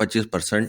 25%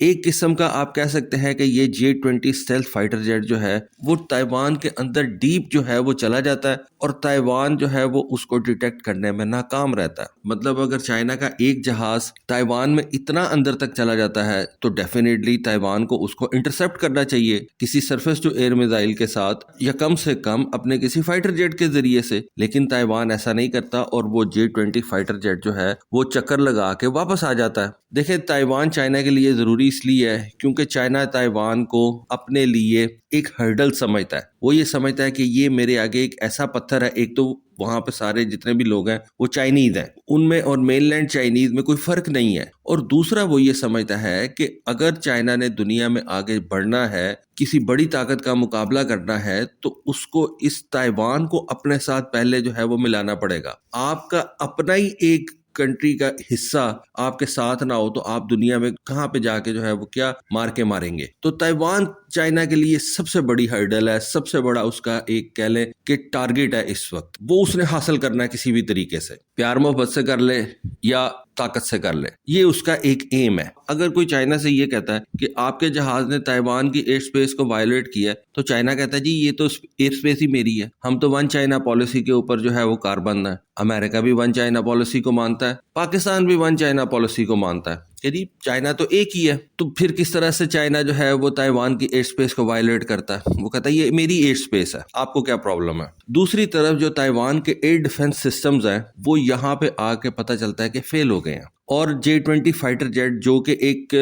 ایک قسم کا آپ کہہ سکتے ہیں کہ یہ J-20 اسٹیلتھ فائٹر جیٹ جو ہے وہ تائیوان کے اندر ڈیپ جو ہے وہ چلا جاتا ہے اور تائیوان جو ہے وہ اس کو ڈیٹیکٹ کرنے میں ناکام رہتا ہے۔ مطلب اگر چائنا کا ایک جہاز تائیوان میں اتنا اندر تک چلا جاتا ہے تو ڈیفینیٹلی تائیوان کو اس کو انٹرسپٹ کرنا چاہیے کسی سرفیس ٹو ایئر میزائل کے ساتھ یا کم سے کم اپنے کسی فائٹر جیٹ کے ذریعے سے، لیکن تائیوان ایسا نہیں کرتا اور وہ J-20 فائٹر جیٹ جو ہے وہ چکر لگا کے واپس آ جاتا ہے۔ دیکھیں تائیوان چائنا کے لیے ضروری اس لیے ہے کیونکہ چائنا تائیوان کو اپنے لیے ایک ہرڈل سمجھتا ہے، وہ یہ سمجھتا ہے کہ یہ میرے آگے ایک ایسا پتھر ہے، ایک تو وہاں پہ سارے جتنے بھی لوگ ہیں وہ چائنیز ہیں، ان میں اور مین لینڈ چائنیز میں کوئی فرق نہیں ہے، اور دوسرا وہ یہ سمجھتا ہے کہ اگر چائنا نے دنیا میں آگے بڑھنا ہے، کسی بڑی طاقت کا مقابلہ کرنا ہے تو اس کو اس تائیوان کو اپنے ساتھ پہلے جو ہے وہ ملانا پڑے گا۔ آپ کا اپنا ہی ایک کنٹری کا حصہ آپ کے ساتھ نہ ہو تو آپ دنیا میں کہاں پہ جا کے جو ہے وہ کیا مار کے ماریں گے۔ تو تائیوان چائنا کے لیے سب سے بڑی ہرڈل ہے، سب سے بڑا اس کا ایک کہہ لیں کہ ٹارگٹ ہے اس وقت، وہ اس نے حاصل کرنا ہے کسی بھی طریقے سے، پیار محبت سے کر لے یا طاقت سے کر لے، یہ اس کا ایک ایم ہے۔ اگر کوئی چائنا سے یہ کہتا ہے کہ آپ کے جہاز نے تائیوان کی ایئر سپیس کو وائلیٹ کیا ہے تو چائنا کہتا ہے جی یہ تو ایئر سپیس ہی میری ہے، ہم تو ون چائنا پالیسی کے اوپر جو ہے وہ کاربند ہے، امریکہ بھی ون چائنا پالیسی کو مانتا ہے، پاکستان بھی ون چائنا پالیسی کو مانتا ہے کہ جی چائنا تو ایک ہی ہے، تو پھر کس طرح سے چائنا جو ہے وہ تائیوان کی ایئر سپیس کو وائلیٹ کرتا ہے؟ وہ کہتا ہے یہ میری ایئر سپیس ہے، آپ کو کیا پرابلم ہے؟ دوسری طرف جو تائیوان کے ایئر ڈیفنس سسٹمز ہیں وہ یہاں پہ آ کے پتہ چلتا ہے کہ فیل ہو گئے ہیں، اور J-20 فائٹر جیٹ جو کہ ایک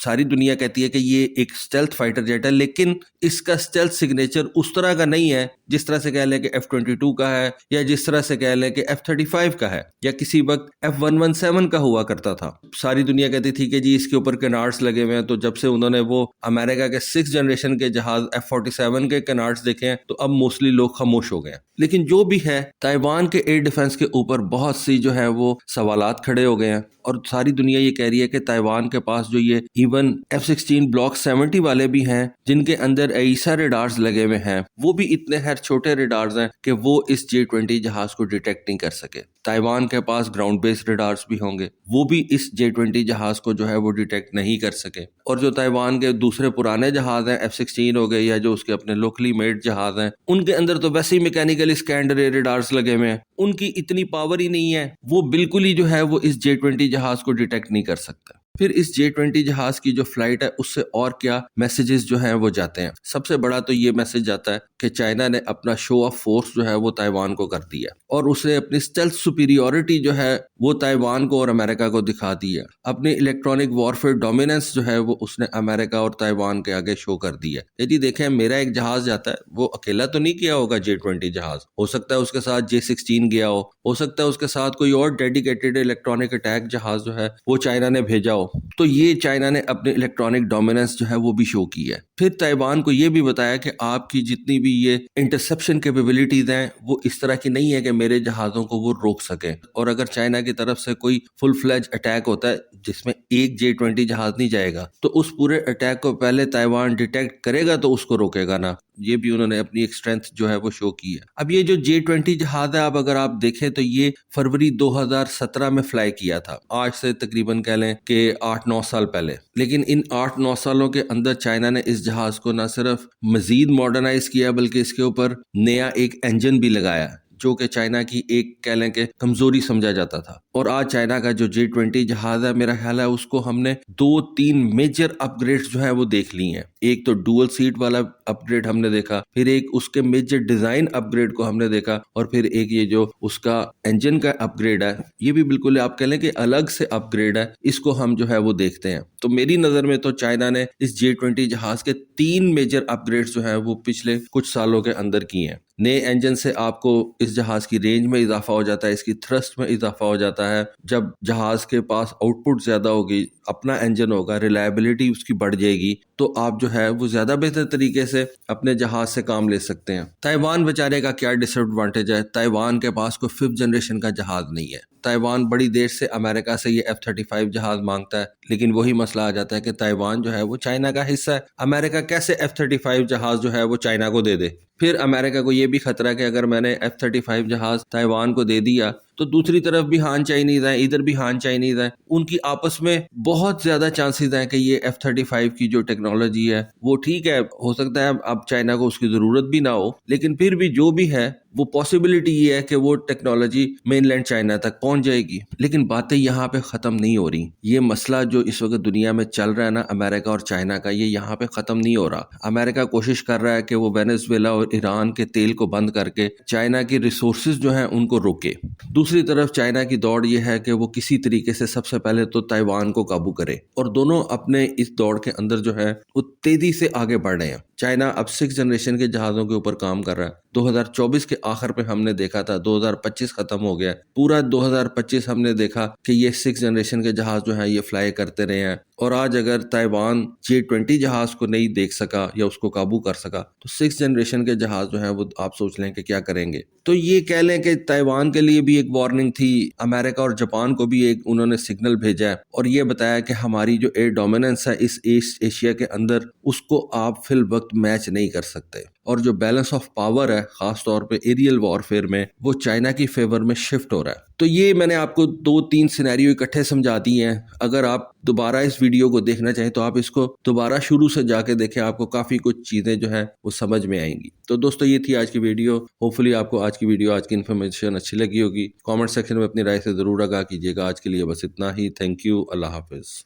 ساری دنیا کہتی ہے کہ یہ ایک اسٹیلتھ فائٹر جیٹ ہے، لیکن اس کا اسٹیلتھ سگنیچر اس طرح کا نہیں ہے جس طرح سے کہہ لیں کہ F-22 کا ہے یا جس طرح سے کہہ لیں کہ F-35 کا ہے یا کسی وقت F-117 کا ہوا کرتا تھا۔ ساری دنیا کہتی تھی کہ جی اس کے اوپر کنارڈز لگے ہوئے ہیں، تو جب سے انہوں نے وہ امریکہ کے 6 جنریشن کے جہاز F-47 کے کنارڈز دیکھے ہیں تو اب موسٹلی لوگ خاموش ہو گئے ہیں۔ لیکن جو بھی ہے تائیوان کے ایئر ڈیفنس کے اوپر بہت سی جو ہے وہ سوالات کھڑے ہو گئے ہیں، اور ساری دنیا یہ کہہ رہی ہے کہ تائیوان کے پاس جو یہ ایون F-16 بلاک 70 والے بھی ہیں جن کے اندر ایسا ریڈارز لگے ہوئے ہیں، وہ بھی اتنے چھوٹے ریڈارز ہیں کہ وہ اس J-20 جہاز کو ڈیٹیکٹ نہیں کر سکے۔ تائیوان کے پاس گراؤنڈ بیس ریڈارز بھی ہوں گے، وہ بھی اس J-20 جہاز کو جو ہے وہ ڈیٹیکٹ نہیں کر سکے، اور جو تائیوان کے دوسرے پرانے جہاز ہیں F-16 ہو گئے یا جو اس کے اپنے لوکلی میڈ جہاز ہیں، ان کے اندر تو ویسے ہی میکینیکل اسکینڈ ریڈارز لگے ہوئے ہیں، ان کی اتنی پاور ہی نہیں ہے، وہ بالکل ہی جو ہے وہ اس J-20 جہاز کو ڈیٹیکٹ نہیں کر سکتا۔ پھر اس J-20 جہاز کی جو فلائٹ ہے اس سے اور کیا میسیجز جو ہیں وہ جاتے ہیں؟ سب سے بڑا تو یہ میسیج جاتا ہے کہ چائنا نے اپنا شو آف فورس جو ہے وہ تائیوان کو کر دیا، اور اس نے اپنی اسٹیلتھ سپیریورٹی جو ہے وہ تائیوان کو اور امریکہ کو دکھا دیا، اپنی الیکٹرانک وارفیئر ڈومیننس جو ہے وہ اس نے امریکہ اور تائیوان کے آگے شو کر دیا۔ یعنی دیکھیں میرا ایک جہاز جاتا ہے، وہ اکیلا تو نہیں کیا ہوگا J-20 جہاز، ہو سکتا ہے اس کے ساتھ J-16 گیا ہو سکتا ہے اس کے ساتھ کوئی اور ڈیڈیکیٹڈ الیکٹرانک اٹیک جہاز جو ہے وہ چائنا نے بھیجا ہو، تو یہ چائنا نے اپنی الیکٹرانک ڈومیننس جو ہے وہ بھی شو کی ہے۔ پھر تائیوان کو یہ بھی بتایا کہ آپ کی جتنی بھی یہ انٹرسپشن کیپیبلٹیز ہیں وہ اس طرح کی نہیں ہے کہ میرے جہازوں کو وہ روک سکیں، اور اگر چائنا کی طرف سے کوئی فل فلیج اٹیک ہوتا ہے جس میں ایک J-20 جہاز نہیں جائے گا تو اس پورے اٹیک کو پہلے تائیوان ڈیٹیکٹ کرے گا تو اس کو روکے گا نا، یہ بھی انہوں نے اپنی ایک اسٹرینتھ جو ہے وہ شو کی ہے۔ اب یہ جو J-20 جہاز ہے، اب اگر آپ دیکھیں تو یہ فروری 2017 میں فلائی کیا تھا، آج سے تقریباً کہہ لیں کہ 8-9 سال پہلے، لیکن ان 8-9 سالوں کے اندر چائنا نے اس جہاز کو نہ صرف مزید ماڈرنائز کیا بلکہ اس کے اوپر نیا ایک انجن بھی لگایا جو کہ چائنا کی ایک کہہ لیں کہ کمزوری سمجھا جاتا تھا، اور آج چائنا کا جو J-20 جہاز ہے میرا خیال ہے اس کو ہم نے 2-3 میجر اپ گریڈ جو ہے وہ دیکھ لی ہیں۔ ایک تو ڈوئل سیٹ والا اپ گریڈ ہم نے دیکھا، پھر ایک اس کے میجر ڈیزائن اپ گریڈ کو ہم نے دیکھا، اور پھر ایک یہ جو اس کا انجن کا اپ گریڈ ہے یہ بھی بالکل آپ کہہ لیں کہ الگ سے اپ گریڈ ہے، اس کو ہم جو ہے وہ دیکھتے ہیں۔ تو میری نظر میں تو چائنا نے اس J-20 جہاز کے 3 میجر اپ گریڈ جو ہیں وہ پچھلے کچھ سالوں کے اندر کیے ہیں۔ نئے انجن سے آپ کو اس جہاز کی رینج میں اضافہ ہو جاتا ہے، اس کی تھرسٹ میں اضافہ ہو جاتا ہے، جب جہاز کے پاس آؤٹ پٹ زیادہ ہوگی، اپنا انجن ہوگا، ریلائبلٹی اس کی بڑھ جائے گی، تو آپ جو ہے وہ زیادہ بہتر طریقے سے اپنے جہاز سے کام لے سکتے ہیں۔ تائیوان بیچارے کا کیا ڈس ایڈوانٹیج ہے؟ تائیوان کے پاس کوئی 5th جنریشن کا جہاز نہیں ہے۔ تائیوان بڑی دیر سے امریکہ سے یہ F-35 جہاز مانگتا ہے، لیکن وہی مسئلہ آ جاتا ہے کہ تائیوان جو ہے وہ چائنا کا حصہ ہے، امریکہ کیسے F-35 جہاز جو ہے وہ چائنا کو دے دے؟ پھر امریکہ کو یہ بھی خطرہ کہ اگر میں نے F-35 جہاز تائیوان کو دے دیا تو دوسری طرف بھی ہان چائنیز ہیں، ادھر بھی ہان چائنیز ہیں، ان کی آپس میں بہت زیادہ چانسز ہیں کہ یہ F-35 کی جو ٹیکنالوجی ہے وہ ٹھیک ہے، ہو سکتا ہے اب چائنا کو اس کی ضرورت بھی نہ ہو، لیکن پھر بھی جو بھی ہے وہ پاسبلٹی یہ ہے کہ وہ ٹیکنالوجی مین لینڈ چائنا تک پہنچ جائے گی۔ لیکن باتیں یہاں پہ ختم نہیں ہو رہی، یہ مسئلہ جو اس وقت دنیا میں چل رہا ہے نا امریکہ اور چائنا کا، یہ یہاں پہ ختم نہیں ہو رہا۔ امریکہ کوشش کر رہا ہے کہ وہ وینزویلا اور ایران کے تیل کو بند کر کے چائنا کی ریسورسز جو ہیں ان کو روکے۔ دوسری طرف چائنا کی دوڑ یہ ہے کہ وہ کسی طریقے سے سب سے پہلے تو تائیوان کو قابو کرے، اور دونوں اپنے اس دوڑ کے اندر جو ہے وہ تیزی سے آگے بڑھ رہے ہیں۔ چائنا اب 6 جنریشن کے جہازوں کے اوپر کام کر رہا ہے۔ 2024 کے آخر پہ ہم نے دیکھا تھا 2025 ختم ہو گیا، پورا 2025 ہم نے دیکھا کہ یہ 6 جنریشن کے جہاز جو ہیں یہ فلائی کرتے رہے ہیں، اور آج اگر تائیوان J-20 جہاز کو نہیں دیکھ سکا یا اس کو قابو کر سکا تو 6 جنریشن کے جہاز جو ہیں وہ آپ سوچ لیں کہ کیا کریں گے۔ تو یہ کہہ لیں کہ تائیوان کے لیے بھی ایک وارننگ تھی، امریکہ اور جاپان کو بھی ایک انہوں نے سگنل بھیجا ہے اور یہ بتایا کہ ہماری جو ایئر ڈومیننس ہے اس ایسٹ ایشیا کے اندر، اس کو آپ فی الوقت میچ نہیں کر سکتے، اور جو بیلنس آف پاور ہے خاص طور پہ ایریل وارفیئر میں وہ چائنا کی فیور میں شفٹ ہو رہا ہے۔ تو یہ میں نے آپ کو 2-3 سینیریو اکٹھے سمجھا دی ہیں۔ اگر آپ دوبارہ اس ویڈیو کو دیکھنا چاہیں تو آپ اس کو دوبارہ شروع سے جا کے دیکھیں، آپ کو کافی کچھ چیزیں جو ہیں وہ سمجھ میں آئیں گی۔ تو دوستو یہ تھی آج کی ویڈیو، ہوپفلی آپ کو آج کی ویڈیو، آج کی انفارمیشن اچھی لگی ہوگی۔ کامنٹ سیکشن میں اپنی رائے سے ضرور آگاہ کیجیے گا۔ آج کے لیے بس اتنا ہی، تھینک یو، اللہ حافظ۔